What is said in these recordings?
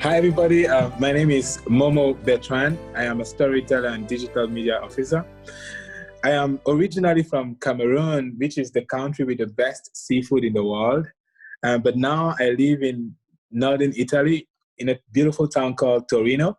Hi, everybody. My name is Momo Bertrand. I am a storyteller and digital media officer. I am originally from Cameroon, which is the country with the best seafood in the world. But now I live in northern Italy in a beautiful town called Torino.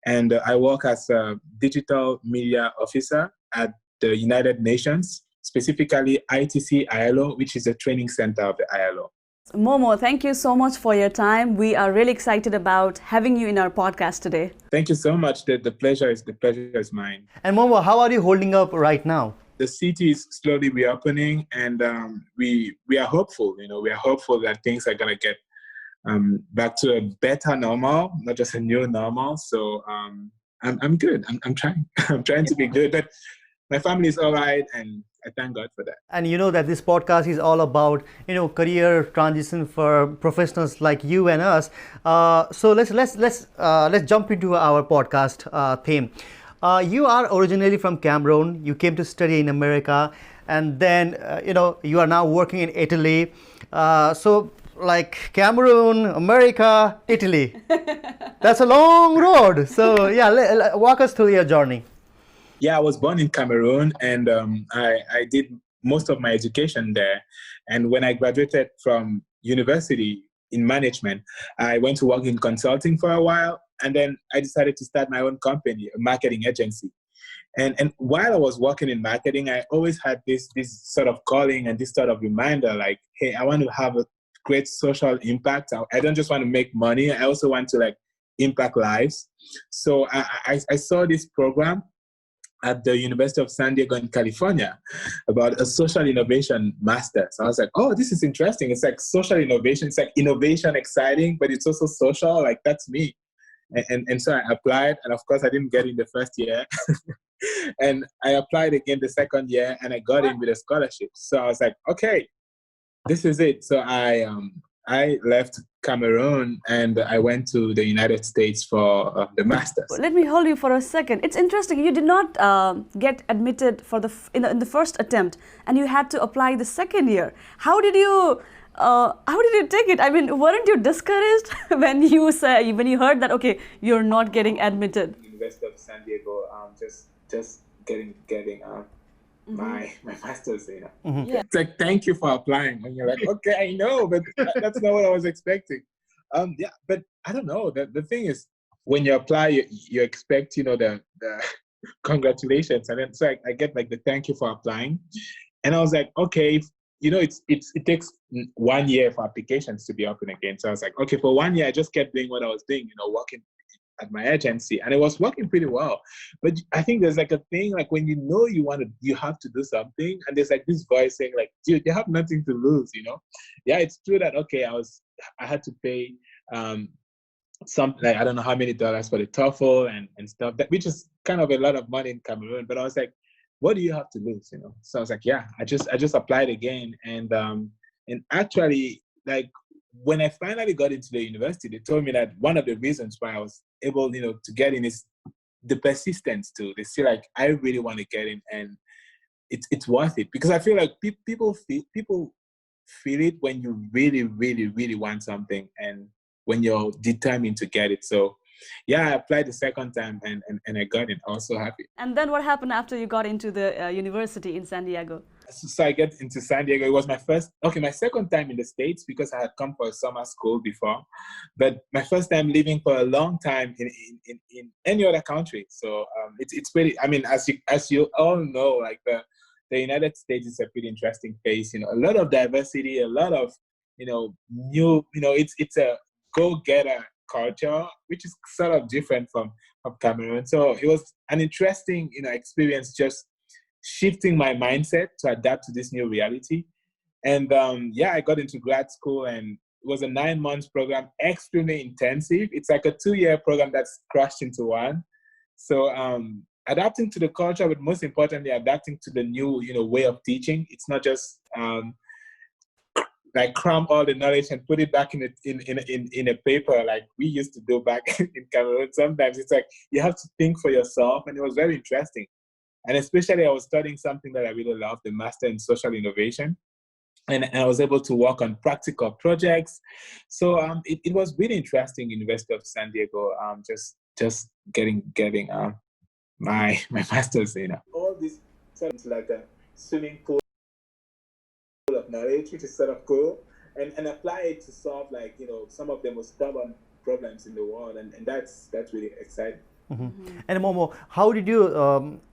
And I work as a digital media officer at the United Nations, specifically ITC-ILO, which is a training center of the ILO. Momo, thank you so much for your time. We are really excited about having you in our podcast today. Thank you so much. The pleasure is mine. And Momo, how are you holding up right now? The city is slowly reopening, and we are hopeful. We are hopeful that things are gonna get back to a better normal, not just a new normal. So I'm good. I'm trying. I'm trying to be good, but my family is all right, and I thank God for that. And you know that this podcast is all about career transition for professionals like you and us. So let's jump into our podcast theme. You are originally from Cameroon. You came to study in America, and then you are now working in Italy. So like Cameroon, America, Italy. That's a long road. So yeah, walk us through your journey. Yeah, I was born in Cameroon, and I did most of my education there. And when I graduated from university in management, I went to work in consulting for a while, and then I decided to start my own company, a marketing agency. And while I was working in marketing, I always had this sort of calling and this sort of reminder, like, hey, I want to have a great social impact. I don't just want to make money. I also want to impact lives. So I saw this program at the University of San Diego in California about a social innovation master. So I was like, oh, this is interesting. It's like social innovation. It's like innovation exciting, but it's also social. Like, that's me. And so I applied, and of course I didn't get in the first year. And I applied again the second year, and I got in with a scholarship. So I was like, okay, this is it. So I left Cameroon and I went to the United States for the master's. Let me hold you for a second. It's interesting. You did not get admitted for in the first attempt, and you had to apply the second year. How did you take it? I mean, weren't you discouraged when you heard that you're not getting admitted? University of San Diego, just getting my master's, Mm-hmm. Yeah. It's like, thank you for applying, and you're like, okay, I know, but that's not what I was expecting. But I don't know. The thing is, when you apply, you expect the congratulations, and then so I get the thank you for applying, and I was like, okay, it takes 1 year for applications to be open again. So I was like, okay, for 1 year I just kept doing what I was doing, working at my agency, and it was working pretty well. But I think there's a thing, when you have to do something, and there's this voice saying dude, you have nothing to lose. Yeah, it's true that I had to pay something I don't know how many dollars for the TOEFL and stuff, which is kind of a lot of money in Cameroon. But I was like, what do you have to lose? So I was like, yeah, I just applied again, and actually, when I finally got into the university, they told me that one of the reasons why I was able, to get in is the persistence too. They say I really want to get in, and it's worth it, because I feel like people feel it when you really, really, really want something, and when you're determined to get it. So yeah, I applied the second time and I got it. I was so happy. And then what happened after you got into the university in San Diego? So I get into San Diego. It was my second time in the States, because I had come for a summer school before, but my first time living for a long time in any other country. So it's pretty. I mean, as you all know, the United States is a pretty interesting place. A lot of diversity, a lot of new. It's a go-getter culture, which is sort of different from Cameroon. So it was an interesting experience, just shifting my mindset to adapt to this new reality. And I got into grad school, and it was a 9-month program, extremely intensive. It's like a 2-year program that's crushed into one. So adapting to the culture, but most importantly, adapting to the new way of teaching. It's not just cram all the knowledge and put it back in a paper like we used to do back in Cameroon. Sometimes it's you have to think for yourself, and it was very interesting. And especially I was studying something that I really love, the Master in Social Innovation. and I was able to work on practical projects. So it was really interesting. University of San Diego, just getting my master's. All this sort of like a swimming pool of knowledge, which is sort of cool, and apply it to solve like some of the most stubborn problems in the world, and that's really exciting. And Momo, how did you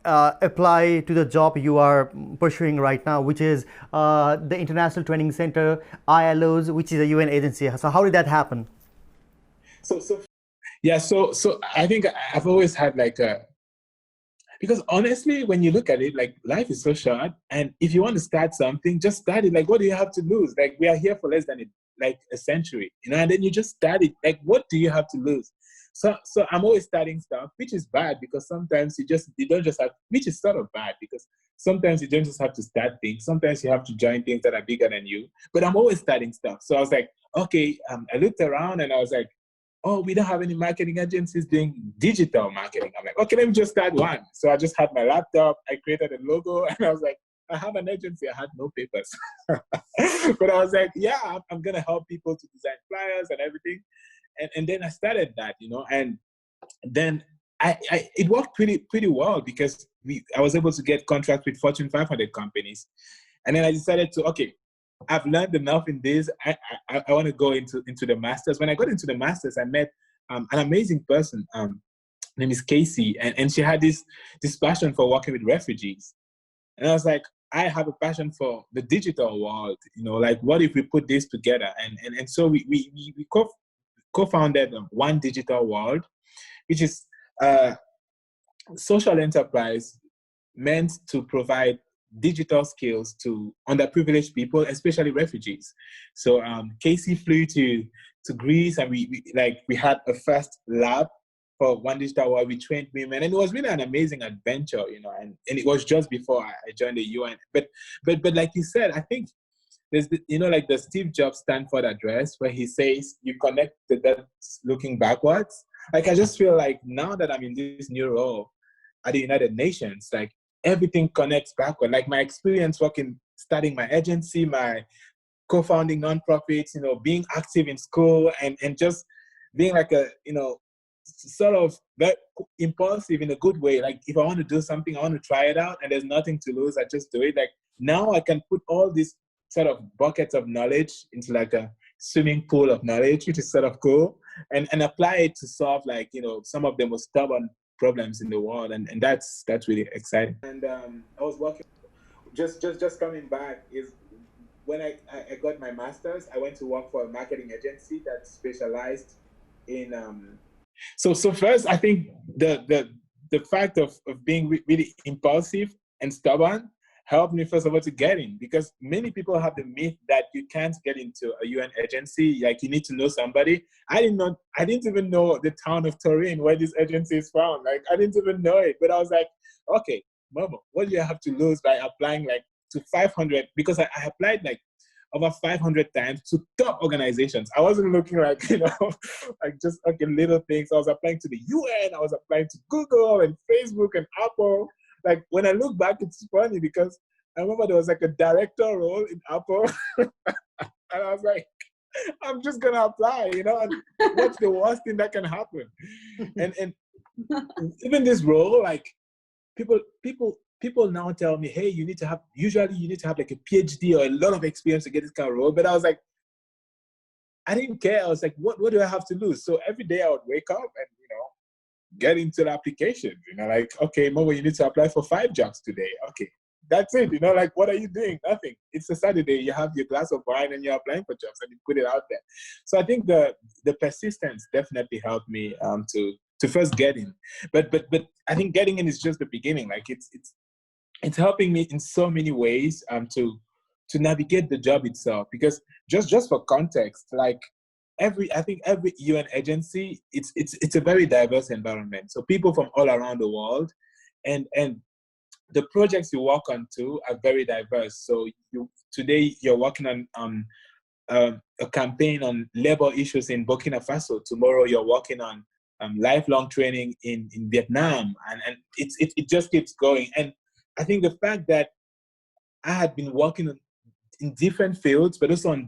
apply to the job you are pursuing right now, which is the International Training Center, ILOs, which is a UN agency? So how did that happen? So I think I've always had like because honestly, when you look at it, like life is so short, and if you want to start something, just start it. Like, what do you have to lose? Like, we are here for less than a century, and then you just start it. Like, what do you have to lose? So I'm always starting stuff, which is bad because sometimes you don't just have, which is sort of bad because sometimes you don't just have to start things. Sometimes you have to join things that are bigger than you. But I'm always starting stuff. So I was like, okay, I looked around and I was like, oh, we don't have any marketing agencies doing digital marketing. I'm like, okay, let me just start one. So I just had my laptop, I created a logo, and I was like, I have an agency. I had no papers. But I was like, yeah, I'm going to help people to design flyers and everything. And then I started that, and then it worked pretty well because I was able to get contracts with Fortune 500 companies. And then I decided to, okay, I've learned enough in this. I want to go into the masters. When I got into the masters, I met an amazing person. Name is Casey, and she had this passion for working with refugees. And I was like, I have a passion for the digital world. Like what if we put this together? And so we co-founded One Digital World, which is a social enterprise meant to provide digital skills to underprivileged people, especially refugees. So Casey flew to Greece, and we had a first lab for One Digital World. We trained women, and it was really an amazing adventure, and it was just before I joined the UN. But like you said, I think there's like the Steve Jobs Stanford address where he says you connect the dots looking backwards. Like I just feel like now that I'm in this new role at the United Nations, like everything connects backward. Like my experience starting my agency, my co-founding nonprofits, being active in school, and just being like a, sort of very impulsive in a good way. Like if I want to do something, I want to try it out, and there's nothing to lose, I just do it. Like now I can put all these sort of buckets of knowledge into like a swimming pool of knowledge, which is sort of cool, and apply it to solve like, some of the most stubborn problems in the world, and that's really exciting. And I was working, just coming back is when I got my master's, I went to work for a marketing agency that specialized in so first I think the fact of being really impulsive and stubborn helped me first of all to get in, because many people have the myth that you can't get into a UN agency, like you need to know somebody. I didn't even know the town of Turin where this agency is found. Like I didn't even know it, but I was like, okay, Momo, what do you have to lose by applying like to 500? Because I applied like over 500 times to top organizations. I wasn't looking like, like just like little things. I was applying to the UN, I was applying to Google and Facebook and Apple. Like when I look back, it's funny because I remember there was like a director role in Apple, and I was like, I'm just gonna apply, and what's the worst thing that can happen? And even this role, like people now tell me, hey, you need to have like a PhD or a lot of experience to get this kind of role. But I was like, I didn't care. I was like, what do I have to lose? So every day I would wake up and get into the applications, like, okay, Momo, you need to apply for 5 jobs today. Okay, that's it, like, what are you doing? Nothing. It's a Saturday, you have your glass of wine and you're applying for jobs and you put it out there. So I think the persistence definitely helped me to first get in. But I think getting in is just the beginning. Like it's helping me in so many ways to navigate the job itself. Because just for context, like I think every UN agency, it's a very diverse environment. So people from all around the world, and the projects you work on too are very diverse. So today you're working on a campaign on labor issues in Burkina Faso. Tomorrow you're working on lifelong training in Vietnam, and it just keeps going. And I think the fact that I had been working in different fields, but also on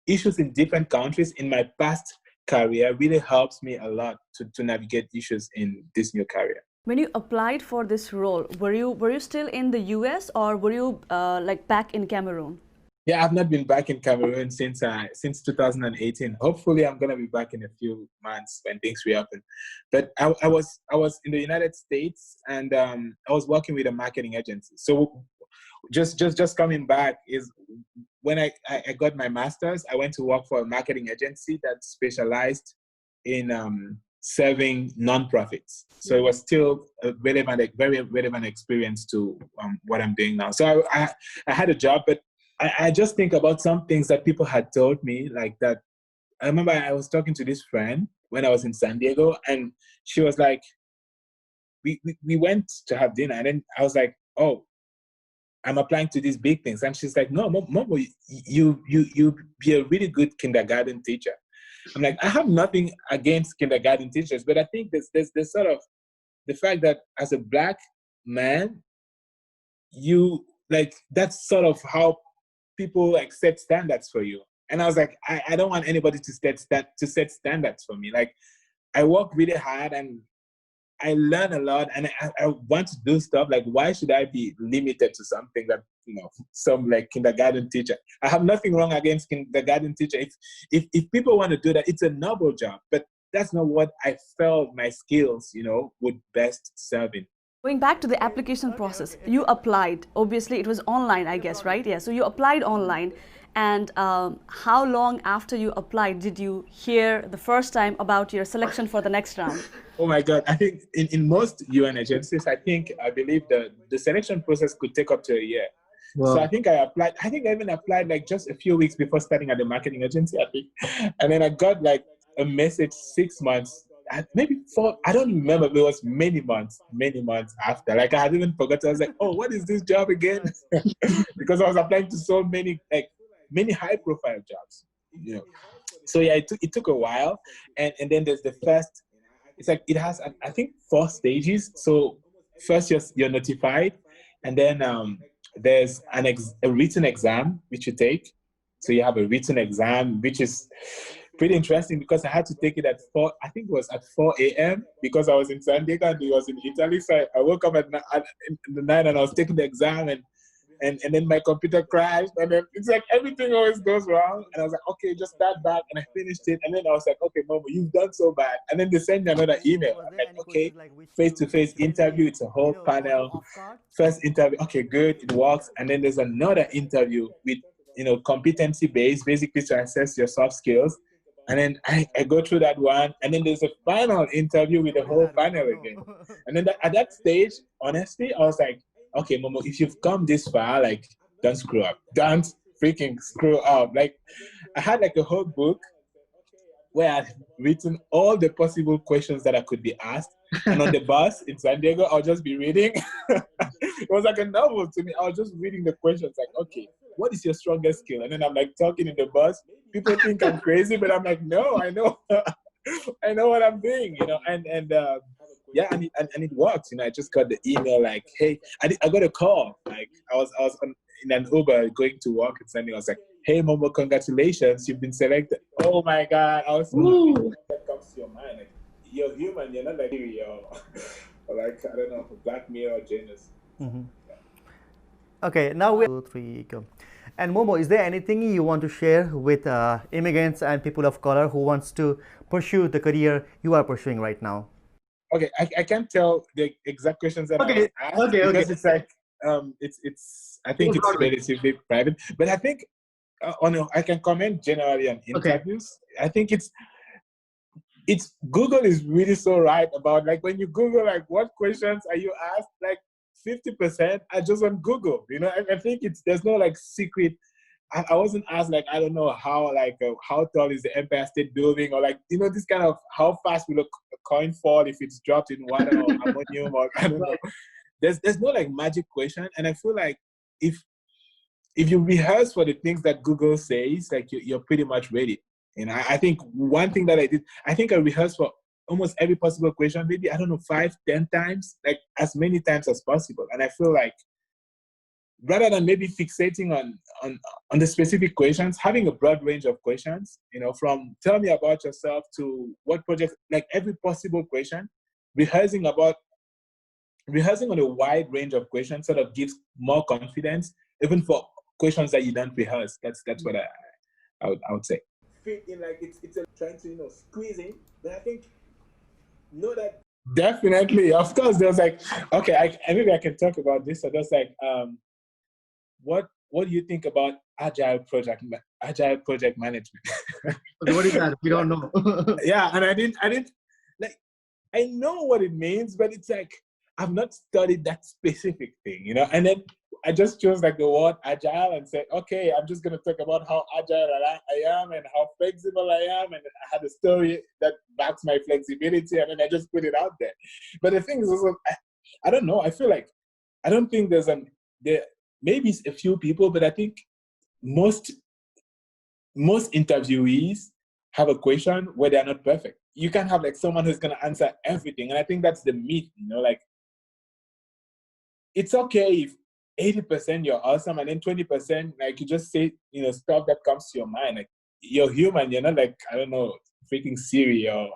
issues in different countries in my past career really helps me a lot to navigate issues in this new career. When you applied for this role, were you still in the US or were you like back in Cameroon? Yeah, I've not been back in Cameroon since 2018. Hopefully, I'm gonna be back in a few months when things reopen. But I was in the United States, and I was working with a marketing agency. So just coming back is when I got my master's. I went to work for a marketing agency that specialized in serving nonprofits. So it was still a very relevant experience to what I'm doing now. So I had a job, but I just think about some things that people had told me, like that. I remember I was talking to this friend when I was in San Diego, and she was like, we went to have dinner, and then I was like, oh, I'm applying to these big things. And she's like, no, Momo, you be a really good kindergarten teacher. I'm like, I have nothing against kindergarten teachers, but I think there's sort of the fact that as a Black man, you like, that's sort of how people like set standards for you. And I was like, I don't want anybody to set standards for me. Like, I work really hard and I learn a lot, and I want to do stuff. Like, why should I be limited to something that, some like kindergarten teacher? I have nothing wrong against kindergarten teacher. If people want to do that, it's a noble job, but that's not what I felt my skills, would best serve in. Going back to the application process, you applied. Obviously, it was online, I guess, right? Yeah. So you applied online. And how long after you applied did you hear the first time about your selection for the next round? Oh my God. I think in most UN agencies, I believe the selection process could take up to a year. Wow. So I think I even applied like just a few weeks before starting at the marketing agency, I think. And then I got like a message 6 months, maybe 4, I don't remember, but it was many months after. Like, I had even forgotten. I was like, oh, what is this job again? Because I was applying to so many, like, many high-profile jobs, So yeah, it took a while, and then there's the first. It's like it has, I think, 4 stages. So first you're notified, and then there's a written exam which you take. So you have a written exam, which is pretty interesting because I had to take it at 4. I think it was at 4 a.m. because I was in San Diego and he was in Italy. So I woke up in the night and I was taking the exam, and then my computer crashed, and then it's like everything always goes wrong. And I was like, okay, just start back, and I finished it. And then I was like, okay, Momo, you've done so bad. And then they send me another email. I'm like, okay, face-to-face interview. It's a whole panel. First interview, okay, good, it works. And then there's another interview with, competency-based, basically to assess your soft skills. And then I go through that one, and then there's a final interview with the whole panel again. And then at that stage, honestly, I was like, okay, Momo, if you've come this far, like, don't screw up. Don't freaking screw up. Like, I had like a whole book where I'd written all the possible questions that I could be asked. And on the bus in San Diego, I'll just be reading. It was like a novel to me. I was just reading the questions like, okay, what is your strongest skill? And then I'm like talking in the bus. People think I'm crazy, but I'm like, no, I know. I know what I'm doing, yeah, and it worked. I just got the email like, hey, I got a call. Like, I was in an Uber going to work and something. I was like, hey, Momo, congratulations, you've been selected. Oh my God, I was that comes to your mind. Like, you're human, you're not like you're like, I don't know, Black Mirror genius. Mm-hmm. Yeah. Okay, now we're 2, 3, go. And Momo, is there anything you want to share with immigrants and people of color who wants to pursue the career you are pursuing right now? Okay, I can't tell the exact questions that I asked because it's like it's I think it's relatively private. But I think I can comment generally on interviews. Okay. I think it's Google is really so right about, like, when you Google like what questions are you asked, like 50% are just on Google. I think there's no like secret. I wasn't asked like, I don't know how tall is the Empire State Building, or like, this kind of how fast will a coin fall if it's dropped in water or ammonium, or I don't know. There's no like magic question, and I feel like if you rehearse for the things that Google says, like you're pretty much ready. I think one thing that I did, I think I rehearsed for almost every possible question, maybe, I don't know, 5, 10 times, like as many times as possible. And I feel like rather than maybe fixating on the specific questions, having a broad range of questions, from tell me about yourself to what project, like every possible question, rehearsing on a wide range of questions sort of gives more confidence, even for questions that you don't rehearse. That's what I would say. Fit in, like it's trying to squeeze in, but I think that definitely, of course, there's like, okay, maybe I can talk about this. So there's like, what do you think about agile project management? What is that? We don't know. Yeah, and I didn't like, I know what it means, but it's like I've not studied that specific thing, and then I just chose like the word agile and said, okay, I'm just going to talk about how agile I am and how flexible I am. And I had a story that backs my flexibility, and then I just put it out there. But the thing is also, I don't know. I feel like, I don't think there maybe a few people, but I think most interviewees have a question where they're not perfect. You can't have like someone who's going to answer everything. And I think that's the myth, like, it's okay if 80% you're awesome, and then 20% like you just say stuff that comes to your mind. Like, you're human, you're not like, I don't know, freaking Siri or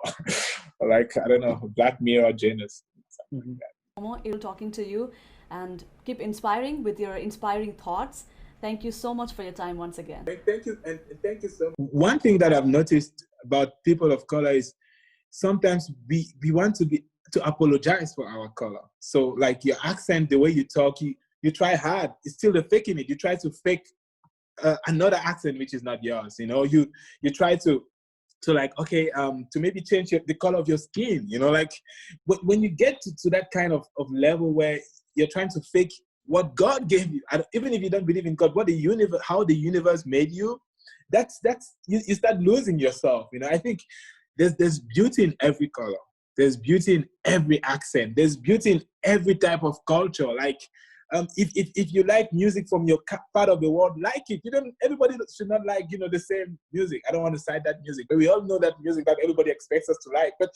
like, I don't know, Black Mirror or Janus, something like that. Momo, it was talking to you, and keep inspiring with your inspiring thoughts. Thank you so much for your time once again. Thank you, and thank you so much. One thing that I've noticed about people of color is sometimes we want to apologize for our color. So like your accent, the way you talk, you try hard. It's still the faking it. You try to fake another accent which is not yours. You try to like, okay, to maybe change the color of your skin. Like when you get to that kind of level where you're trying to fake what God gave you, even if you don't believe in God, how the universe made you, that's you start losing yourself. I think there's beauty in every color. There's beauty in every accent. There's beauty in every type of culture. Like, if you like music from your part of the world, like it. Everybody should not like, the same music. I don't want to cite that music, but we all know that music that everybody expects us to like. But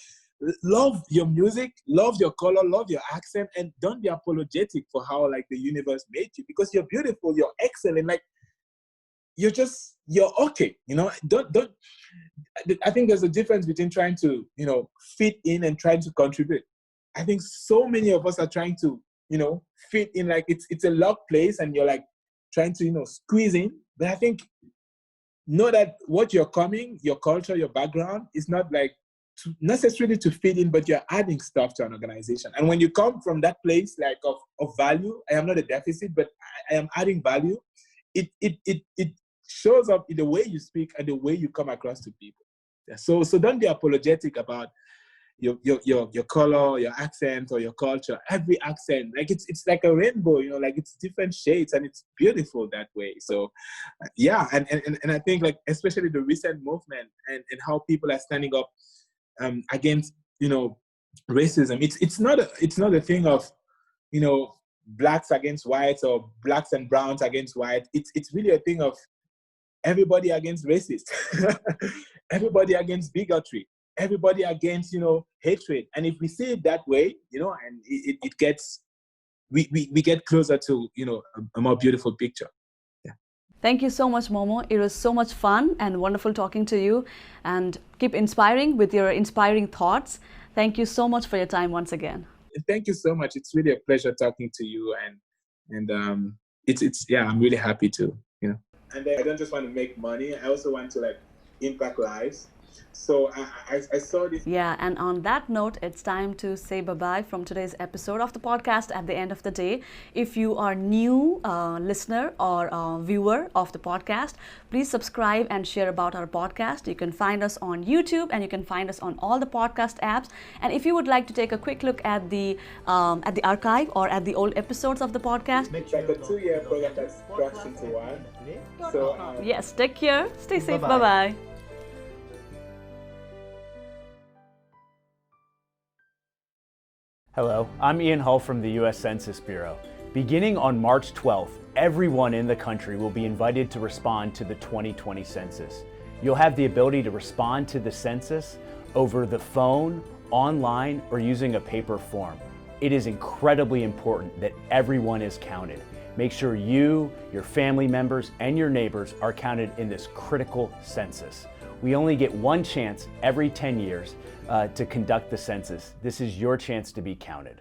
love your music, love your color, love your accent, and don't be apologetic for how like the universe made you, because you're beautiful, you're excellent. Like, you're okay. Don't. I think there's a difference between trying to, fit in and trying to contribute. I think so many of us are trying to, fit in, like it's a locked place and you're like trying to, squeeze in. But I think know that what your culture, your background is not like necessarily to fit in, but you're adding stuff to an organization. And when you come from that place like of value, I am not a deficit, but I am adding value. It shows up in the way you speak and the way you come across to people. Yeah, so don't be apologetic about your color, your accent, or your culture. Every accent, like it's like a rainbow, like it's different shades, and it's beautiful that way. So yeah, and I think like especially the recent movement and how people are standing up against racism. It's not a thing of blacks against whites or blacks and browns against white. It's really a thing of everybody against racist, everybody against bigotry, everybody against hatred. And if we see it that way, and it gets, we get closer to a more beautiful picture. Yeah. Thank you so much, Momo. It was so much fun and wonderful talking to you, and keep inspiring with your inspiring thoughts. Thank you so much for your time once again. Thank you so much. It's really a pleasure talking to you, and it's yeah, I'm really happy to. And I don't just want to make money. I also want to like impact lives. So I saw this. Yeah, and on that note, it's time to say bye-bye from today's episode of the podcast. At the end of the day, if you are new listener or viewer of the podcast, please subscribe and share about our podcast. You can find us on YouTube, and you can find us on all the podcast apps. And if you would like to take a quick look at the archive or at the old episodes of the podcast, it's like a 2-year program that's crashed into one. So yes, take care, stay safe, bye-bye. Hello, I'm Ian Hull from the U.S. Census Bureau. Beginning on March 12th, everyone in the country will be invited to respond to the 2020 census. You'll have the ability to respond to the census over the phone, online, or using a paper form. It is incredibly important that everyone is counted. Make sure you, your family members, and your neighbors are counted in this critical census. We only get one chance every 10 years to conduct the census. This is your chance to be counted.